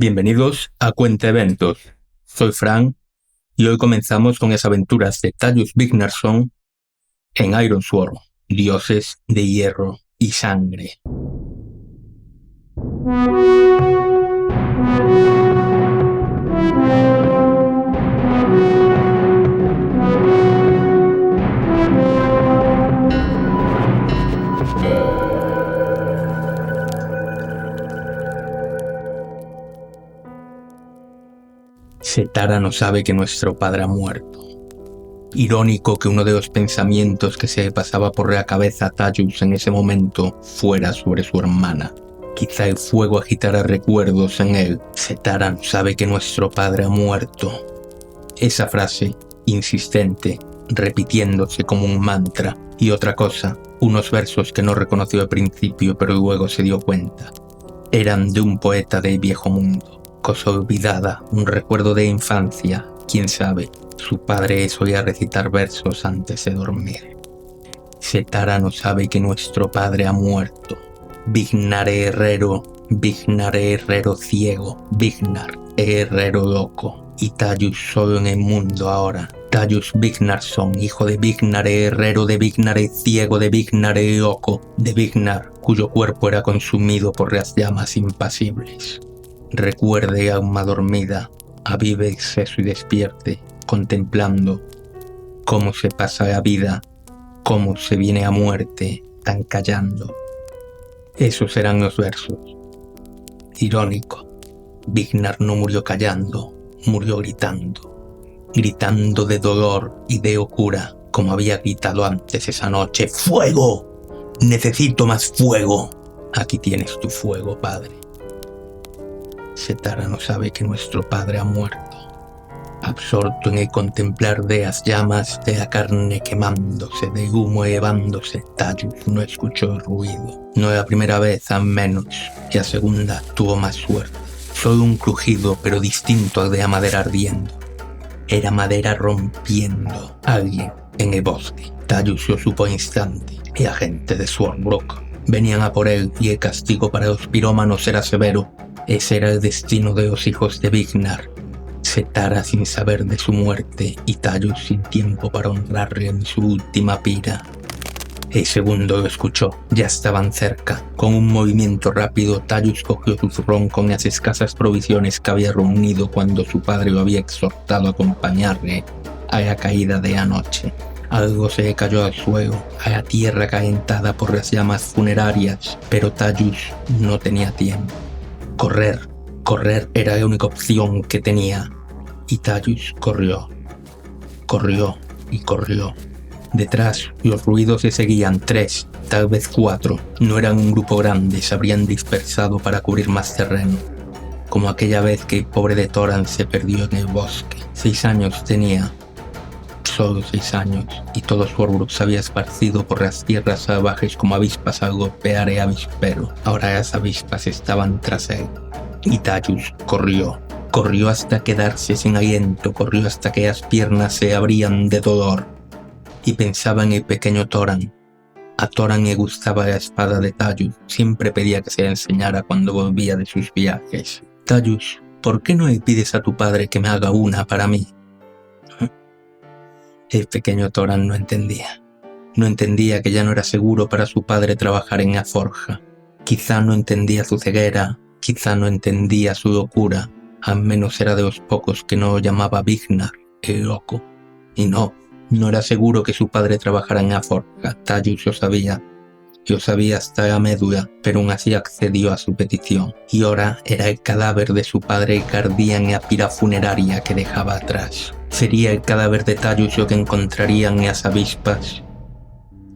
Bienvenidos a Cuenta Eventos. Soy Fran y hoy comenzamos con las aventuras de Tajus Vignarsson en Ironsworn, Dioses de Hierro y Sangre. Setara no sabe que nuestro padre ha muerto. Irónico que uno de los pensamientos que se pasaba por la cabeza a Tajus en ese momento fuera sobre su hermana. Quizá el fuego agitara recuerdos en él. Setara no sabe que nuestro padre ha muerto. Esa frase, insistente, repitiéndose como un mantra. Y otra cosa, unos versos que no reconoció al principio pero luego se dio cuenta. Eran de un poeta del viejo mundo. Cosa olvidada, un recuerdo de infancia, quién sabe, su padre solía recitar versos antes de dormir. Setara no sabe que nuestro padre ha muerto. Vignar herrero ciego, Vignar herrero loco, y Tajus solo en el mundo ahora. Tajus Vignarsson, hijo de Vignar herrero, de Vignar ciego, de Vignar loco, de Vignar cuyo cuerpo era consumido por las llamas impasibles. Recuerde, alma dormida, avive el seso y despierte, contemplando cómo se pasa la vida, cómo se viene a muerte, tan callando. Esos eran los versos. Irónico, Vignar no murió callando, murió gritando de dolor y de locura, como había gritado antes esa noche. ¡Fuego! ¡Necesito más fuego! Aquí tienes tu fuego, padre. Setara no sabe que nuestro padre ha muerto. Absorto en el contemplar de las llamas, de la carne quemándose, de humo elevándose, Tajus no escuchó el ruido. No la primera vez, al menos, y la segunda tuvo más suerte. Solo un crujido, pero distinto al de la madera ardiendo. Era madera rompiendo. Alguien en el bosque. Tajus lo supo al instante. Y la gente de Swornbrook venían a por él, y el castigo para los pirómanos era severo. Ese era el destino de los hijos de Vignar. Setara sin saber de su muerte y Tajus sin tiempo para honrarle en su última pira. El segundo lo escuchó, ya estaban cerca. Con un movimiento rápido, Tajus cogió su zurrón con las escasas provisiones que había reunido cuando su padre lo había exhortado a acompañarle a la caída de anoche. Algo se le cayó al suelo, a la tierra calentada por las llamas funerarias, pero Tajus no tenía tiempo. Correr era la única opción que tenía, y Tajus corrió. Detrás, los ruidos se seguían, 3, tal vez 4, no eran un grupo grande, se habrían dispersado para cubrir más terreno, como aquella vez que el pobre de Thoran se perdió en el bosque. 6 años tenía, solo 6 años, y todo Swornbrook se había esparcido por las tierras salvajes como avispas al golpear el avispero. Ahora las avispas estaban tras él. Y Tajus corrió hasta quedarse sin aliento, corrió hasta que las piernas se abrían de dolor. Y pensaba en el pequeño Thoran. A Thoran le gustaba la espada de Tajus, siempre pedía que se la enseñara cuando volvía de sus viajes. Tajus, ¿por qué no le pides a tu padre que me haga una para mí? El pequeño Thoran no entendía. No entendía que ya no era seguro para su padre trabajar en la forja. Quizá no entendía su ceguera, quizá no entendía su locura. Al menos era de los pocos que no lo llamaba Vignar, el loco. Y no era seguro que su padre trabajara en la forja. Tajus lo sabía hasta la médula, pero aún así accedió a su petición. Y ahora era el cadáver de su padre el que ardía en la pira funeraria que dejaba atrás. ¿Sería el cadáver de Tajus lo que encontrarían en las avispas?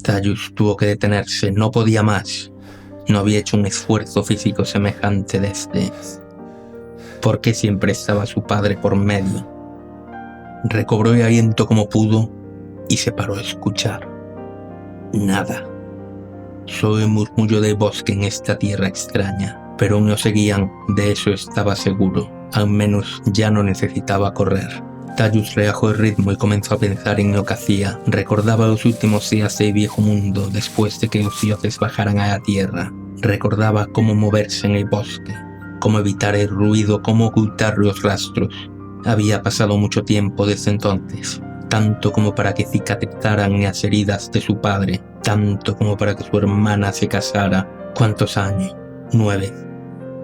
Tajus tuvo que detenerse, no podía más. No había hecho un esfuerzo físico semejante desde... ¿Por qué siempre estaba su padre por medio? Recobró el aliento como pudo y se paró a escuchar. Nada. Solo el murmullo del bosque en esta tierra extraña. Pero aún lo seguían, de eso estaba seguro. Al menos ya no necesitaba correr. Tajus relajó el ritmo y comenzó a pensar en lo que hacía. Recordaba los últimos días del viejo mundo después de que los dioses bajaran a la tierra. Recordaba cómo moverse en el bosque. cómo evitar el ruido, cómo ocultar los rastros. Había pasado mucho tiempo desde entonces, tanto como para que cicatrizaran las heridas de su padre, tanto como para que su hermana se casara. ¿Cuántos años? 9.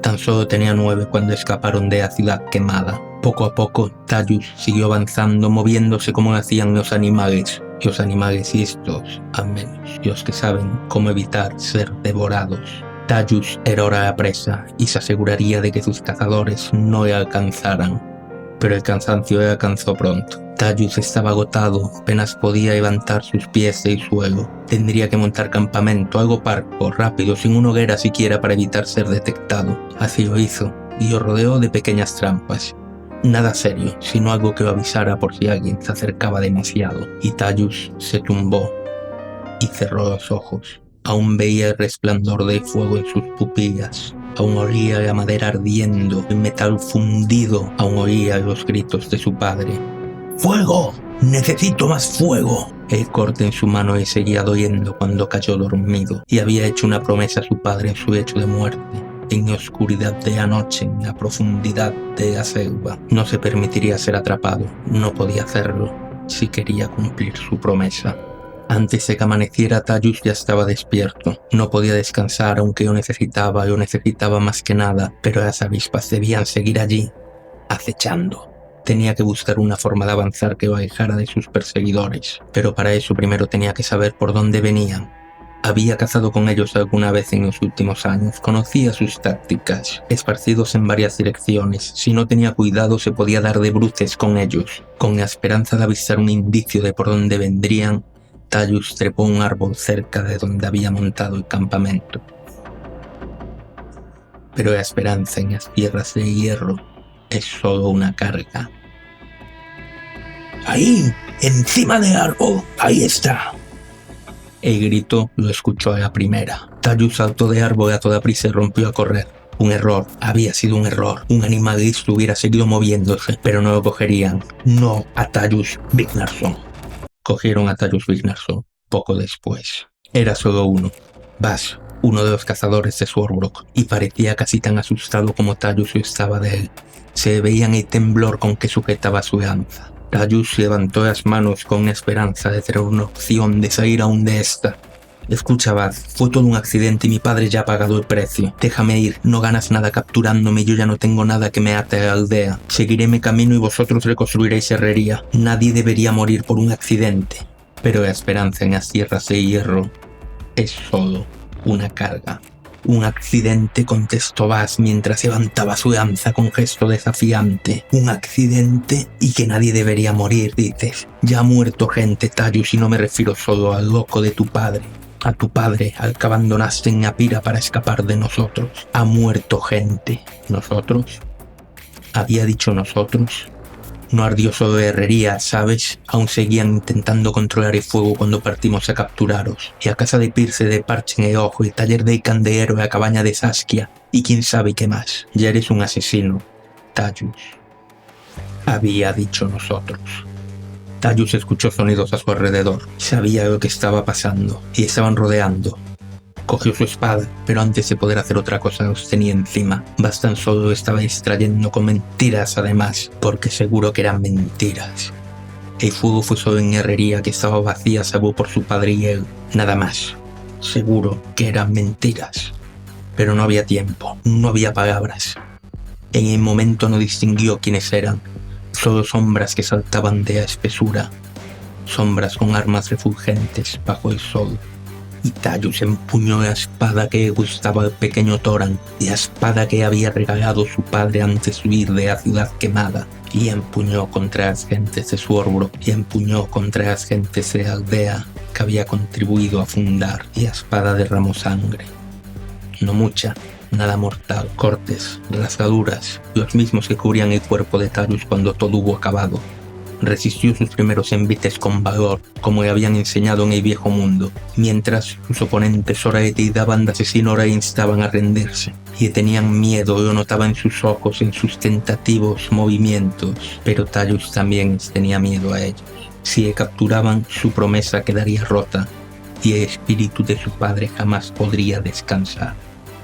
Tan solo tenía 9 cuando escaparon de la ciudad quemada. Poco a poco, Tallus siguió avanzando, moviéndose como hacían los animales listos, al menos los que saben cómo evitar ser devorados. Tallus era ahora la presa y se aseguraría de que sus cazadores no le alcanzaran. Pero el cansancio le alcanzó pronto. Tallus estaba agotado, apenas podía levantar sus pies del suelo. Tendría que montar campamento, algo parco, rápido, sin una hoguera siquiera para evitar ser detectado. Así lo hizo, y lo rodeó de pequeñas trampas. Nada serio, sino algo que lo avisara por si alguien se acercaba demasiado. Y Tallus se tumbó y cerró los ojos. Aún veía el resplandor del fuego en sus pupilas. Aún oía la madera ardiendo, el metal fundido. Aún oía los gritos de su padre. ¡Fuego! ¡Necesito más fuego! El corte en su mano le seguía doliendo cuando cayó dormido y había hecho una promesa a su padre en su lecho de muerte. En la oscuridad de la noche, en la profundidad de la selva, no se permitiría ser atrapado. No podía hacerlo si quería cumplir su promesa. Antes de que amaneciera, Tallus ya estaba despierto. No podía descansar, aunque lo necesitaba más que nada, pero las avispas debían seguir allí, acechando. Tenía que buscar una forma de avanzar que lo alejara de sus perseguidores, pero para eso primero tenía que saber por dónde venían. Había cazado con ellos alguna vez en los últimos años, conocía sus tácticas, esparcidos en varias direcciones. Si no tenía cuidado se podía dar de bruces con ellos. Con la esperanza de avisar un indicio de por dónde vendrían, Tallus trepó un árbol cerca de donde había montado el campamento. Pero la esperanza en las tierras de hierro es solo una carga. ¡Ahí! ¡Encima del árbol! ¡Ahí está! El grito lo escuchó a la primera. Tallus saltó de árbol a toda prisa y rompió a correr. Un error, había sido un error. Un animal listo hubiera seguido moviéndose, pero no lo cogerían. No a Tallus Vignarsson. Cogieron a Tallus Vignarsson poco después. Era solo uno. Vas, uno de los cazadores de Swordsbrook, y parecía casi tan asustado como Tallus lo estaba de él. Se veía en el temblor con que sujetaba su lanza. Tallus levantó las manos con esperanza de tener una opción de salir aún de esta. Escucha, Bad, fue todo un accidente y mi padre ya ha pagado el precio. Déjame ir, no ganas nada capturándome y yo ya no tengo nada que me ate a la aldea. Seguiré mi camino y vosotros reconstruiréis herrería. Nadie debería morir por un accidente. Pero la esperanza en las tierras de hierro es solo una carga. Un accidente, contestó Bas mientras levantaba su lanza con gesto desafiante. Un accidente y que nadie debería morir, dices. Ya ha muerto gente, Tallus, y no me refiero solo al loco de tu padre. A tu padre, al que abandonaste en Apira para escapar de nosotros. Ha muerto gente. ¿Nosotros? ¿Había dicho nosotros? No ardió solo de herrería, ¿sabes? Aún seguían intentando controlar el fuego cuando partimos a capturaros. Y a casa de Pirce de Parche en el Ojo, el taller del candelero y la cabaña de Saskia. Y quién sabe qué más. Ya eres un asesino, Tallus. Había dicho nosotros. Tallus escuchó sonidos a su alrededor. Sabía lo que estaba pasando. Y estaban rodeando. Cogió su espada, pero antes de poder hacer otra cosa los tenía encima. Bastan solo lo estaba distrayendo con mentiras además, porque seguro que eran mentiras. El fuego fue solo en herrería que estaba vacía salvo por su padre y él. Nada más. Seguro que eran mentiras. Pero no había tiempo, no había palabras. En el momento no distinguió quiénes eran. Solo sombras que saltaban de la espesura. Sombras con armas refulgentes bajo el sol. Y Tallus empuñó la espada que le gustaba al pequeño Thoran, la espada que había regalado su padre antes de huir de la ciudad quemada, y empuñó contra las gentes de Swordsbrook, y empuñó contra las gentes de la aldea que había contribuido a fundar, y la espada derramó sangre. No mucha, nada mortal, cortes, rasgaduras, los mismos que cubrían el cuerpo de Tallus cuando todo hubo acabado. Resistió sus primeros envites con valor, como le habían enseñado en el viejo mundo, mientras sus oponentes Oraete y Davand asesino le instaban a rendirse, y tenían miedo, lo notaba en sus ojos, en sus tentativos movimientos, pero Tallus también tenía miedo a ellos. Si le capturaban, su promesa quedaría rota, y el espíritu de su padre jamás podría descansar.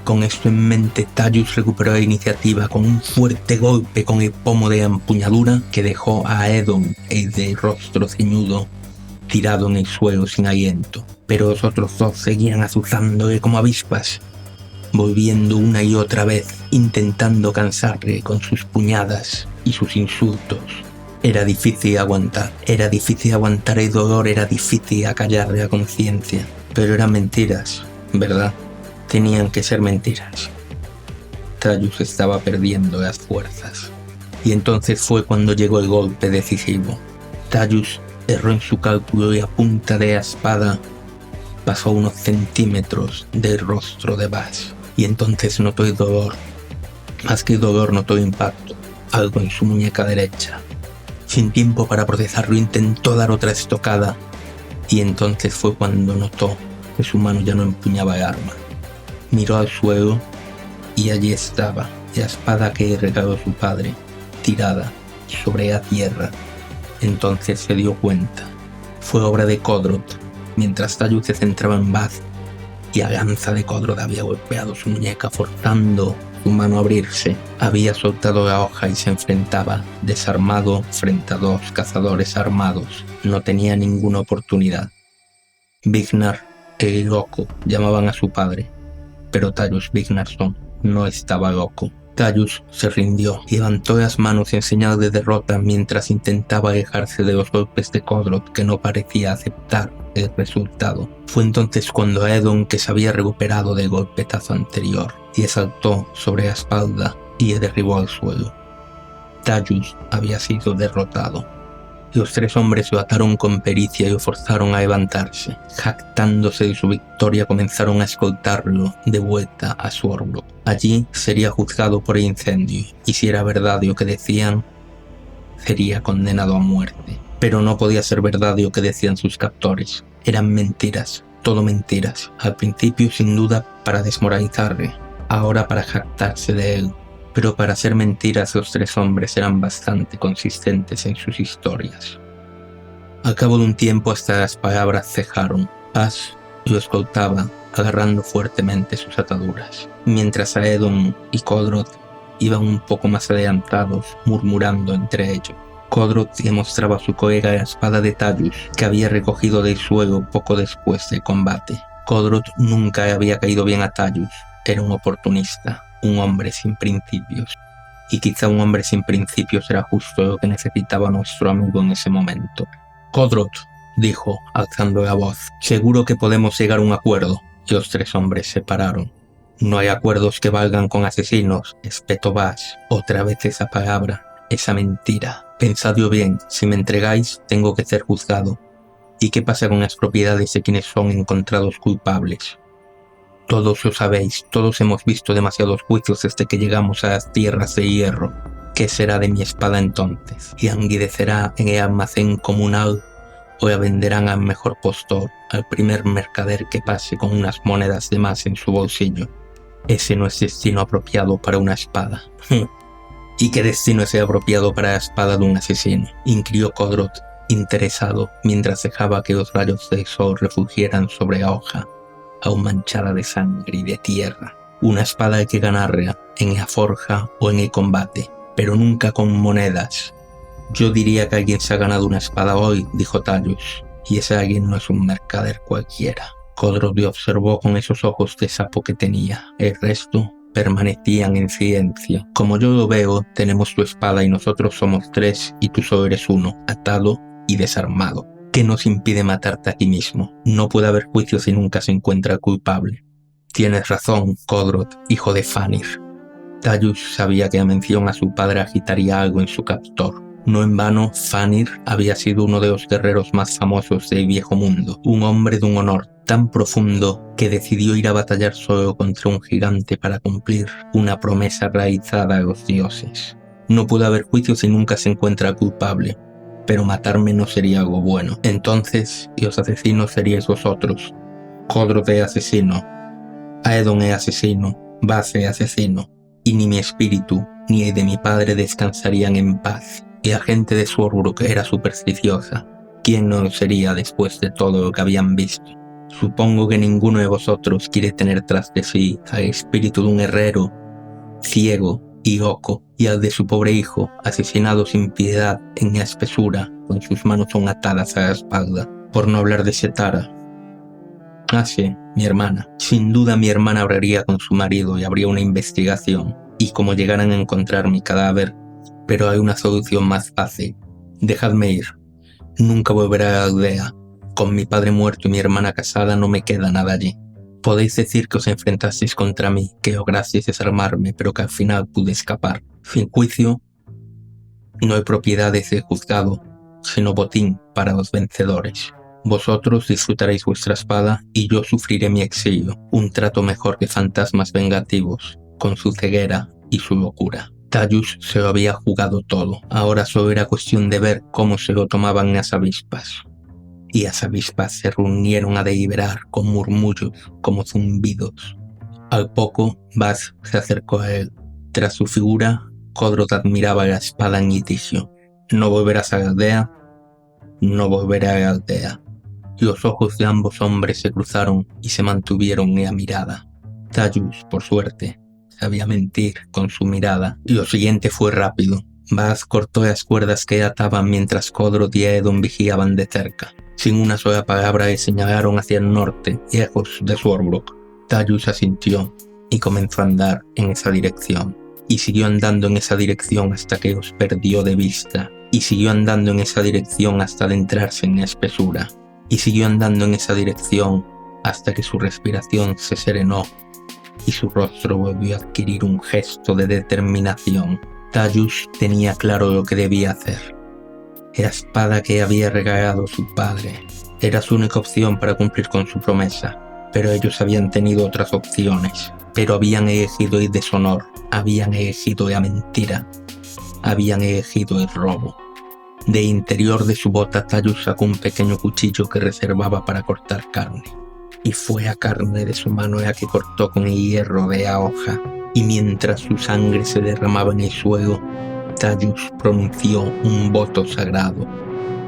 Con esto en mente, Tallus recuperó la iniciativa con un fuerte golpe con el pomo de la empuñadura que dejó a Aegon, el de rostro ceñudo, tirado en el suelo sin aliento. Pero los otros dos seguían azuzándole como avispas, volviendo una y otra vez, intentando cansarle con sus puñadas y sus insultos. Era difícil aguantar el dolor, era difícil acallarle la conciencia. Pero eran mentiras, ¿verdad? Tenían que ser mentiras. Tallus estaba perdiendo las fuerzas. Y entonces fue cuando llegó el golpe decisivo. Tallus erró en su cálculo y a punta de la espada pasó unos centímetros del rostro de Bas. Y entonces notó el dolor. Más que el dolor, notó el impacto. Algo en su muñeca derecha. Sin tiempo para procesarlo, intentó dar otra estocada. Y entonces fue cuando notó que su mano ya no empuñaba el arma. Miró al suelo y allí estaba la espada que regaló su padre, tirada sobre la tierra. Entonces se dio cuenta. Fue obra de Kodrot, mientras Tallus se centraba en Baz, y la lanza de Kodrot había golpeado su muñeca, forzando su mano a abrirse. Había soltado la hoja y se enfrentaba, desarmado, frente a dos cazadores armados. No tenía ninguna oportunidad. Vignar, el loco, llamaban a su padre. Pero Tallus Vignarsson no estaba loco. Tallus se rindió y levantó las manos en señal de derrota mientras intentaba alejarse de los golpes de Kodrot, que no parecía aceptar el resultado. Fue entonces cuando Aegon, que se había recuperado del golpetazo anterior, y saltó sobre la espalda y le derribó al suelo. Tallus había sido derrotado. Los tres hombres lo ataron con pericia y lo forzaron a levantarse. Jactándose de su victoria, comenzaron a escoltarlo de vuelta a Swordsbrook. Allí sería juzgado por el incendio, y si era verdad lo que decían, sería condenado a muerte. Pero no podía ser verdad lo que decían sus captores. Eran mentiras, todo mentiras. Al principio, sin duda, para desmoralizarle, ahora para jactarse de él. Pero para ser mentiras, los tres hombres eran bastante consistentes en sus historias. Al cabo de un tiempo, hasta las palabras cejaron. Baz lo escoltaba, agarrando fuertemente sus ataduras, mientras Aegon y Kodrot iban un poco más adelantados, murmurando entre ellos. Kodrot le mostraba a su colega la espada de Tallus, que había recogido del suelo poco después del combate. Kodrot nunca había caído bien a Tallus. Era un oportunista, un hombre sin principios. Y quizá un hombre sin principios era justo lo que necesitaba nuestro amigo en ese momento. Kodrot, dijo, alzando la voz, seguro que podemos llegar a un acuerdo. Y los tres hombres se pararon. No hay acuerdos que valgan con asesinos, espetó Baz. Otra vez esa palabra, esa mentira. Pensadlo bien, si me entregáis, tengo que ser juzgado. ¿Y qué pasa con las propiedades de quienes son encontrados culpables? Todos lo sabéis, todos hemos visto demasiados juicios desde que llegamos a las tierras de hierro. ¿Qué será de mi espada entonces? ¿Languidecerá en el almacén comunal o la venderán al mejor postor, al primer mercader que pase con unas monedas de más en su bolsillo? Ese no es destino apropiado para una espada. ¿Y qué destino es el apropiado para la espada de un asesino?, inquirió Kodrot, interesado, mientras dejaba que los rayos del sol refugieran sobre la hoja, aún manchada de sangre y de tierra. Una espada hay que ganarla en la forja o en el combate, pero nunca con monedas. Yo diría que alguien se ha ganado una espada hoy, dijo Tallus, y ese alguien no es un mercader cualquiera. Kodrot le observó con esos ojos de sapo que tenía. El resto permanecían en silencio. Como yo lo veo, tenemos tu espada y nosotros somos tres y tú solo eres uno, atado y desarmado. ¿Qué nos impide matarte a ti mismo? No puede haber juicio si nunca se encuentra culpable. Tienes razón, Kodrot, hijo de Fanir. Tallus sabía que la mención a su padre agitaría algo en su captor. No en vano, Fanir había sido uno de los guerreros más famosos del viejo mundo, un hombre de un honor tan profundo que decidió ir a batallar solo contra un gigante para cumplir una promesa realizada a los dioses. No puede haber juicio si nunca se encuentra culpable, pero matarme no sería algo bueno. Entonces, los asesinos seríais vosotros. Kodrot es asesino, Aegon es asesino, Baz es asesino, y ni mi espíritu ni el de mi padre descansarían en paz. Y la gente de Swordsbrook era supersticiosa. ¿Quién no lo sería después de todo lo que habían visto? Supongo que ninguno de vosotros quiere tener tras de sí al espíritu de un herrero ciego y oco, y al de su pobre hijo, asesinado sin piedad en la espesura, con sus manos aún atadas a la espalda, por no hablar de Setara. Ah, sí, mi hermana. Sin duda mi hermana hablaría con su marido y habría una investigación, y como llegaran a encontrar mi cadáver, pero hay una solución más fácil. Dejadme ir. Nunca volveré a la aldea. Con mi padre muerto y mi hermana casada no me queda nada allí. Podéis decir que os enfrentasteis contra mí, que lograsteis desarmarme, pero que al final pude escapar. Sin juicio, no hay propiedades de juzgado, sino botín para los vencedores. Vosotros disfrutaréis vuestra espada y yo sufriré mi exilio, un trato mejor que fantasmas vengativos, con su ceguera y su locura. Tallus se lo había jugado todo, ahora solo era cuestión de ver cómo se lo tomaban las avispas. Y las avispas se reunieron a deliberar con murmullos como zumbidos. Al poco, Baz se acercó a él. Tras su figura, Codrod admiraba la espada en litigio. ¿No volverás a la aldea? No volveré a la aldea. Los ojos de ambos hombres se cruzaron y se mantuvieron en la mirada. Tallus, por suerte, sabía mentir con su mirada, y lo siguiente fue rápido. Baz cortó las cuerdas que ataban mientras Codrod y Aedon vigilaban de cerca. Sin una sola palabra le señalaron hacia el norte, lejos de Swordsbrook. Tallus asintió y comenzó a andar en esa dirección. Y siguió andando en esa dirección hasta que los perdió de vista. Y siguió andando en esa dirección hasta adentrarse en la espesura. Y siguió andando en esa dirección hasta que su respiración se serenó y su rostro volvió a adquirir un gesto de determinación. Tallus tenía claro lo que debía hacer. La espada que había regalado su padre era su única opción para cumplir con su promesa, pero ellos habían tenido otras opciones. Pero habían elegido el deshonor, habían elegido la mentira, habían elegido el robo. De interior de su bota, Tallus sacó un pequeño cuchillo que reservaba para cortar carne. Y fue la carne de su mano la que cortó con el hierro de la hoja. Y mientras su sangre se derramaba en el suelo, Tallus pronunció un voto sagrado.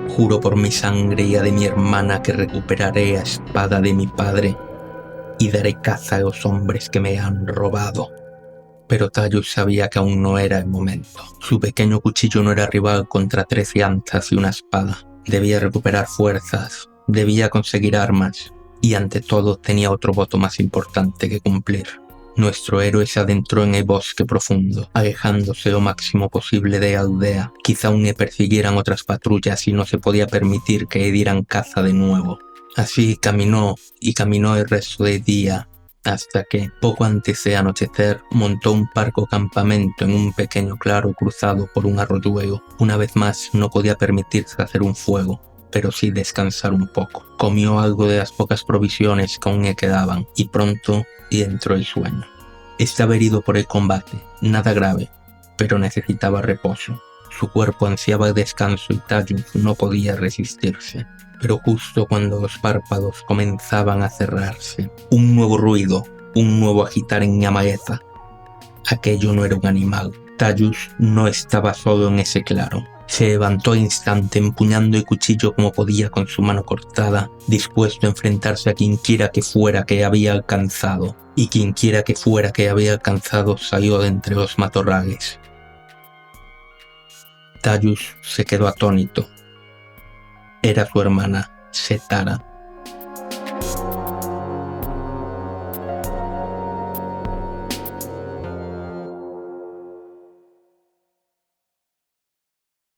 Juro por mi sangre y la de mi hermana que recuperaré la espada de mi padre y daré caza a los hombres que me han robado. Pero Tallus sabía que aún no era el momento. Su pequeño cuchillo no era rival contra 3 lanzas y una espada. Debía recuperar fuerzas, debía conseguir armas, y ante todo tenía otro voto más importante que cumplir. Nuestro héroe se adentró en el bosque profundo, alejándose lo máximo posible de la aldea. Quizá aún le persiguieran otras patrullas y no se podía permitir que le dieran caza de nuevo. Así caminó y caminó el resto del día, hasta que, poco antes de anochecer, montó un parco campamento en un pequeño claro cruzado por un arroyuelo. Una vez más no podía permitirse hacer un fuego, pero sí descansar un poco. Comió algo de las pocas provisiones que aún le quedaban, y pronto le entró el sueño. Estaba herido por el combate, nada grave, pero necesitaba reposo. Su cuerpo ansiaba el descanso y Tallus no podía resistirse. Pero justo cuando los párpados comenzaban a cerrarse, un nuevo ruido, un nuevo agitar en la maleza. Aquello no era un animal. Tallus no estaba solo en ese claro. Se levantó al instante, empuñando el cuchillo como podía con su mano cortada, dispuesto a enfrentarse a quienquiera que fuera que había alcanzado. Y quienquiera que fuera que había alcanzado salió de entre los matorrales. Tallus se quedó atónito. Era su hermana, Setara.